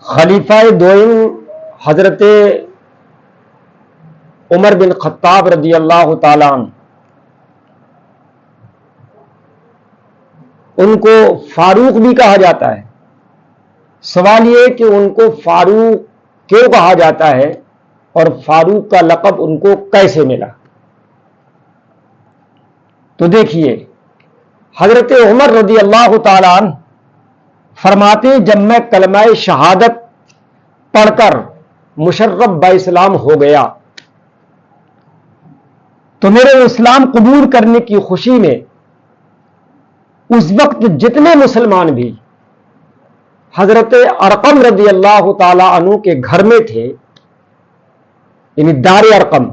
خلیفہ دوئم حضرت عمر بن خطاب رضی اللہ تعالیٰ عنہ، ان کو فاروق بھی کہا جاتا ہے۔ سوال یہ کہ ان کو فاروق کیوں کہا جاتا ہے اور فاروق کا لقب ان کو کیسے ملا؟ تو دیکھیے، حضرت عمر رضی اللہ تعالیٰ عنہ فرماتے ہیں جب میں کلمہ شہادت پڑھ کر مشرف با اسلام ہو گیا تو میرے اسلام قبول کرنے کی خوشی میں اس وقت جتنے مسلمان بھی حضرت ارقم رضی اللہ تعالی عنہ کے گھر میں تھے، یعنی دار ارقم،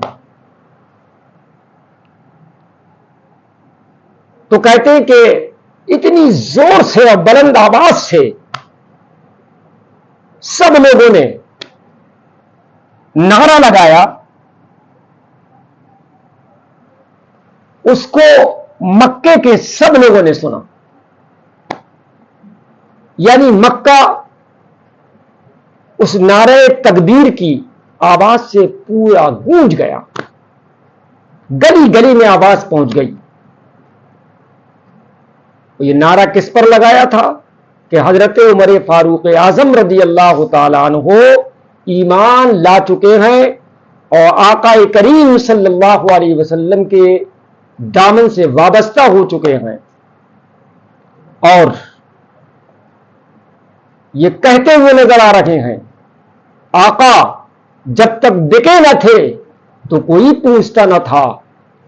تو کہتے ہیں کہ اتنی زور سے اور بلند آواز سے سب لوگوں نے نعرہ لگایا، اس کو مکے کے سب لوگوں نے سنا، یعنی مکہ اس نعرہ تکبیر کی آواز سے پورا گونج گیا، گلی گلی میں آواز پہنچ گئی۔ یہ نعرہ کس پر لگایا تھا کہ حضرت عمر فاروق اعظم رضی اللہ تعالیٰ عنہ ایمان لا چکے ہیں اور آقا کریم صلی اللہ علیہ وسلم کے دامن سے وابستہ ہو چکے ہیں، اور یہ کہتے ہوئے نظر آ رہے ہیں آقا جب تک بکے نہ تھے تو کوئی پوچھتا نہ تھا،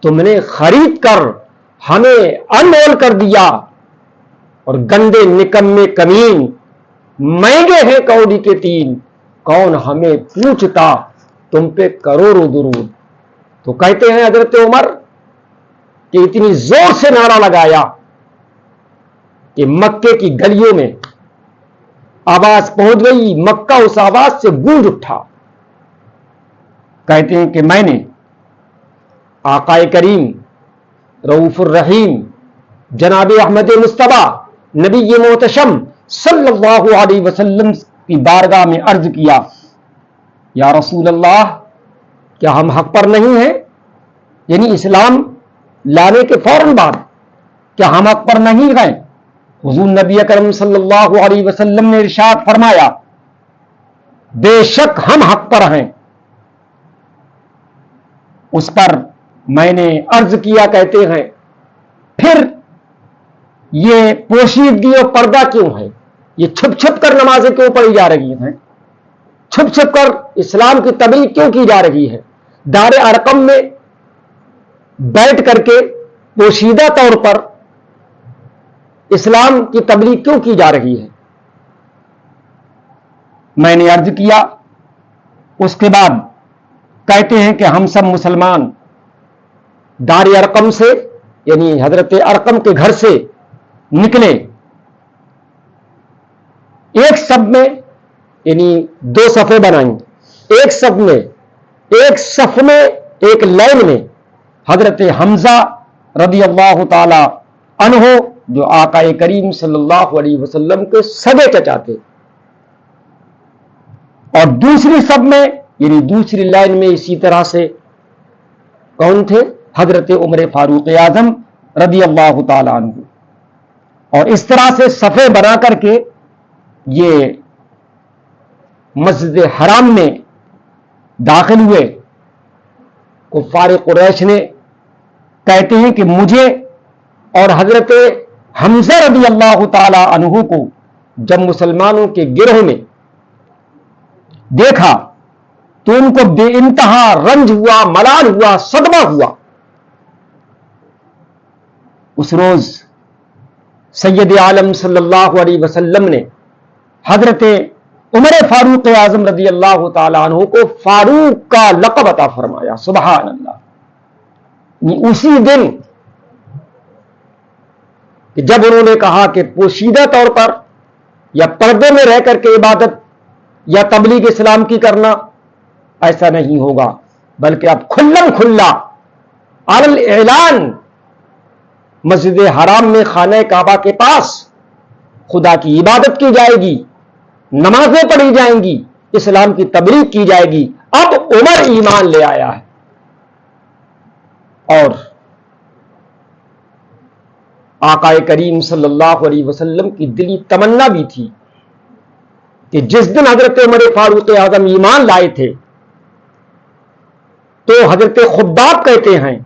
تم نے خرید کر ہمیں انمول کر دیا، اور گندے نکمے کمین مہنگے ہیں کوڑی کے تین، کون ہمیں پوچھتا تم پہ کروڑوں درود۔ تو کہتے ہیں حضرت عمر کہ اتنی زور سے نعرہ لگایا کہ مکے کی گلیوں میں آواز پہنچ گئی، مکہ اس آواز سے گونج اٹھا۔ کہتے ہیں کہ میں نے آقا کریم رؤوف الرحیم جناب احمد مصطفیٰ نبی محتشم صلی اللہ علیہ وسلم کی بارگاہ میں عرض کیا، یا رسول اللہ کیا ہم حق پر نہیں ہیں؟ یعنی اسلام لانے کے فوراً بعد کیا ہم حق پر نہیں ہیں؟ حضور نبی اکرم صلی اللہ علیہ وسلم نے ارشاد فرمایا، بے شک ہم حق پر ہیں۔ اس پر میں نے عرض کیا، کہتے ہیں پھر یہ پوشیدگی اور پردہ کیوں ہے؟ یہ چھپ چھپ کر نمازیں کیوں پڑھی جا رہی ہیں؟ چھپ چھپ کر اسلام کی تبلیغ کیوں کی جا رہی ہے؟ دار ارقم میں بیٹھ کر کے پوشیدہ طور پر اسلام کی تبلیغ کیوں کی جا رہی ہے؟ میں نے عرض کیا۔ اس کے بعد کہتے ہیں کہ ہم سب مسلمان دار ارقم سے، یعنی حضرت ارقم کے گھر سے نکلے، ایک صف میں، یعنی دو صفیں بنائیں، ایک صف میں ایک لائن میں حضرت حمزہ رضی اللہ تعالی عنہ جو آقا کریم صلی اللہ علیہ وسلم کے سگے چچا تھے، اور دوسری صف میں، یعنی دوسری لائن میں اسی طرح سے کون تھے؟ حضرت عمر فاروق اعظم رضی اللہ تعالی عنہ۔ اور اس طرح سے صفیں بنا کر کے یہ مسجد حرام میں داخل ہوئے۔ کفار قریش نے، کہتے ہیں کہ مجھے اور حضرت حمزہ رضی اللہ تعالی عنہ کو جب مسلمانوں کے گروہ میں دیکھا تو ان کو بے انتہا رنج ہوا، ملال ہوا، صدمہ ہوا۔ اس روز سید عالم صلی اللہ علیہ وسلم نے حضرت عمر فاروق اعظم رضی اللہ تعالی عنہ کو فاروق کا لقب عطا فرمایا۔ سبحان اللہ۔ اسی دن کہ جب انہوں نے کہا کہ پوشیدہ طور پر یا پردے میں رہ کر کے عبادت یا تبلیغ اسلام کی کرنا ایسا نہیں ہوگا، بلکہ اب کھلم کھلا علی اعلان مسجد حرام میں خانہ کعبہ کے پاس خدا کی عبادت کی جائے گی، نمازیں پڑھی جائیں گی، اسلام کی تبلیغ کی جائے گی۔ اب عمر ایمان لے آیا ہے، اور آقا کریم صلی اللہ علیہ وسلم کی دلی تمنا بھی تھی کہ جس دن حضرت عمر فاروق اعظم ایمان لائے تھے تو حضرت خباب کہتے ہیں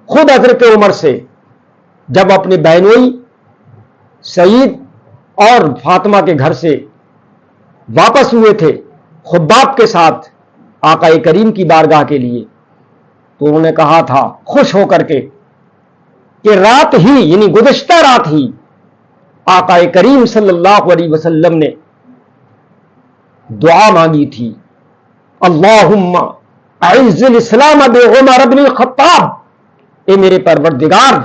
خود حضرت عمر سے، جب اپنے بہنوئی سعید اور فاطمہ کے گھر سے واپس ہوئے تھے خباب کے ساتھ آقا کریم کی بارگاہ کے لیے، تو انہوں نے کہا تھا خوش ہو کر کے کہ رات ہی یعنی گزشتہ رات ہی آقا کریم صلی اللہ علیہ وسلم نے دعا مانگی تھی، اللہم اعز الاسلام بعمر بن الخطاب، اے میرے پروردگار،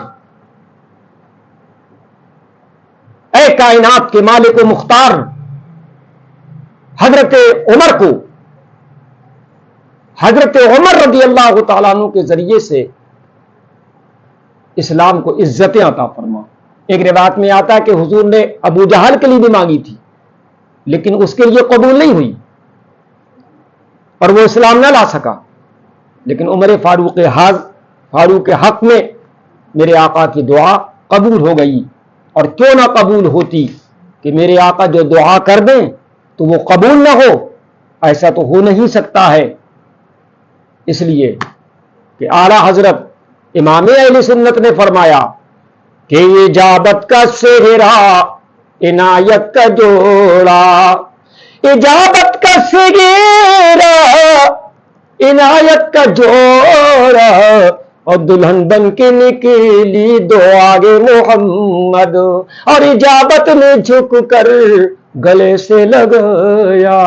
اے کائنات کے مالک و مختار، حضرت عمر کو، حضرت عمر رضی اللہ تعالیٰ عنہ کے ذریعے سے اسلام کو عزتیں عطا فرما۔ ایک روایت میں آتا ہے کہ حضور نے ابو جہل کے لیے بھی مانگی تھی لیکن اس کے لیے قبول نہیں ہوئی اور وہ اسلام نہ لا سکا، لیکن عمر فاروق کے حق میں میرے آقا کی دعا قبول ہو گئی۔ اور کیوں نہ قبول ہوتی کہ میرے آقا جو دعا کر دیں تو وہ قبول نہ ہو، ایسا تو ہو نہیں سکتا ہے، اس لیے کہ اعلی حضرت امام اہل سنت نے فرمایا کہ اجابت کا سہرا عنایت کا جوڑا، اجابت کا سہرا عنایت کا جوڑا، اور دلہن بن کے نکلی دو آگے محمد، اور اجابت نے جھک کر گلے سے لگایا،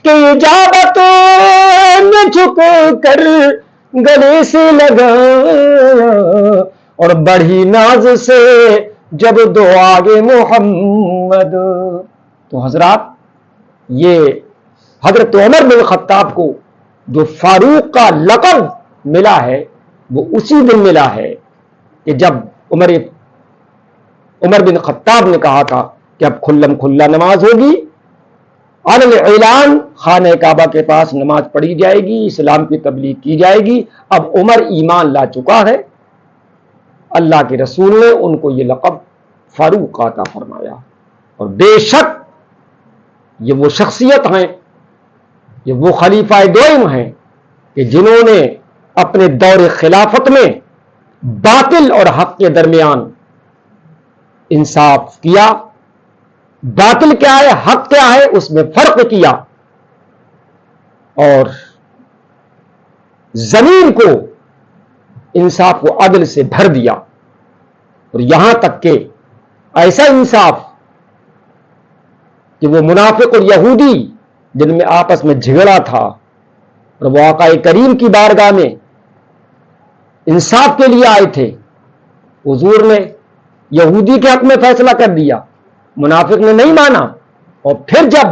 کہ اجابت نے جھک کر گلے سے لگایا، اور بڑھی ناز سے جب دو آگے محمد۔ تو حضرات، یہ حضرت عمر بن الخطاب کو جو فاروق کا لقب ملا ہے وہ اسی دن ملا ہے کہ جب عمر بن خطاب نے کہا تھا کہ اب کھلم کھلا نماز ہوگی، علن اعلان خانہ کعبہ کے پاس نماز پڑھی جائے گی، اسلام کی تبلیغ کی جائے گی۔ اب عمر ایمان لا چکا ہے، اللہ کے رسول نے ان کو یہ لقب فاروق عطا فرمایا۔ اور بے شک یہ وہ شخصیت ہیں، یہ وہ خلیفہ دوئم ہیں کہ جنہوں نے اپنے دور خلافت میں باطل اور حق کے درمیان انصاف کیا، باطل کیا ہے حق کیا ہے اس میں فرق کیا، اور زمین کو انصاف و عدل سے بھر دیا، اور یہاں تک کہ ایسا انصاف کہ وہ منافق اور یہودی جن میں آپس میں جھگڑا تھا اور وہ آقا کریم کی بارگاہ میں انصاف کے لیے آئے تھے، حضور نے یہودی کے حق میں فیصلہ کر دیا، منافق نے نہیں مانا، اور پھر جب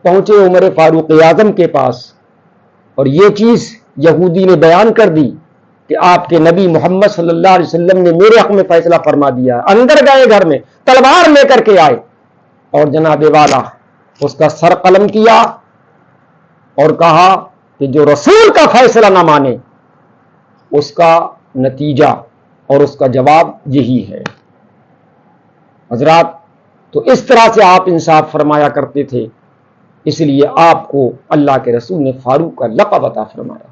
پہنچے عمر فاروق اعظم کے پاس اور یہ چیز یہودی نے بیان کر دی کہ آپ کے نبی محمد صلی اللہ علیہ وسلم نے میرے حق میں فیصلہ فرما دیا، اندر گئے گھر میں تلوار لے کر کے آئے اور جناب والا اس کا سر قلم کیا اور کہا کہ جو رسول کا فیصلہ نہ مانے اس کا نتیجہ اور اس کا جواب یہی ہے۔ حضرات، تو اس طرح سے آپ انصاف فرمایا کرتے تھے، اس لیے آپ کو اللہ کے رسول نے فاروق کا لقب عطا فرمایا۔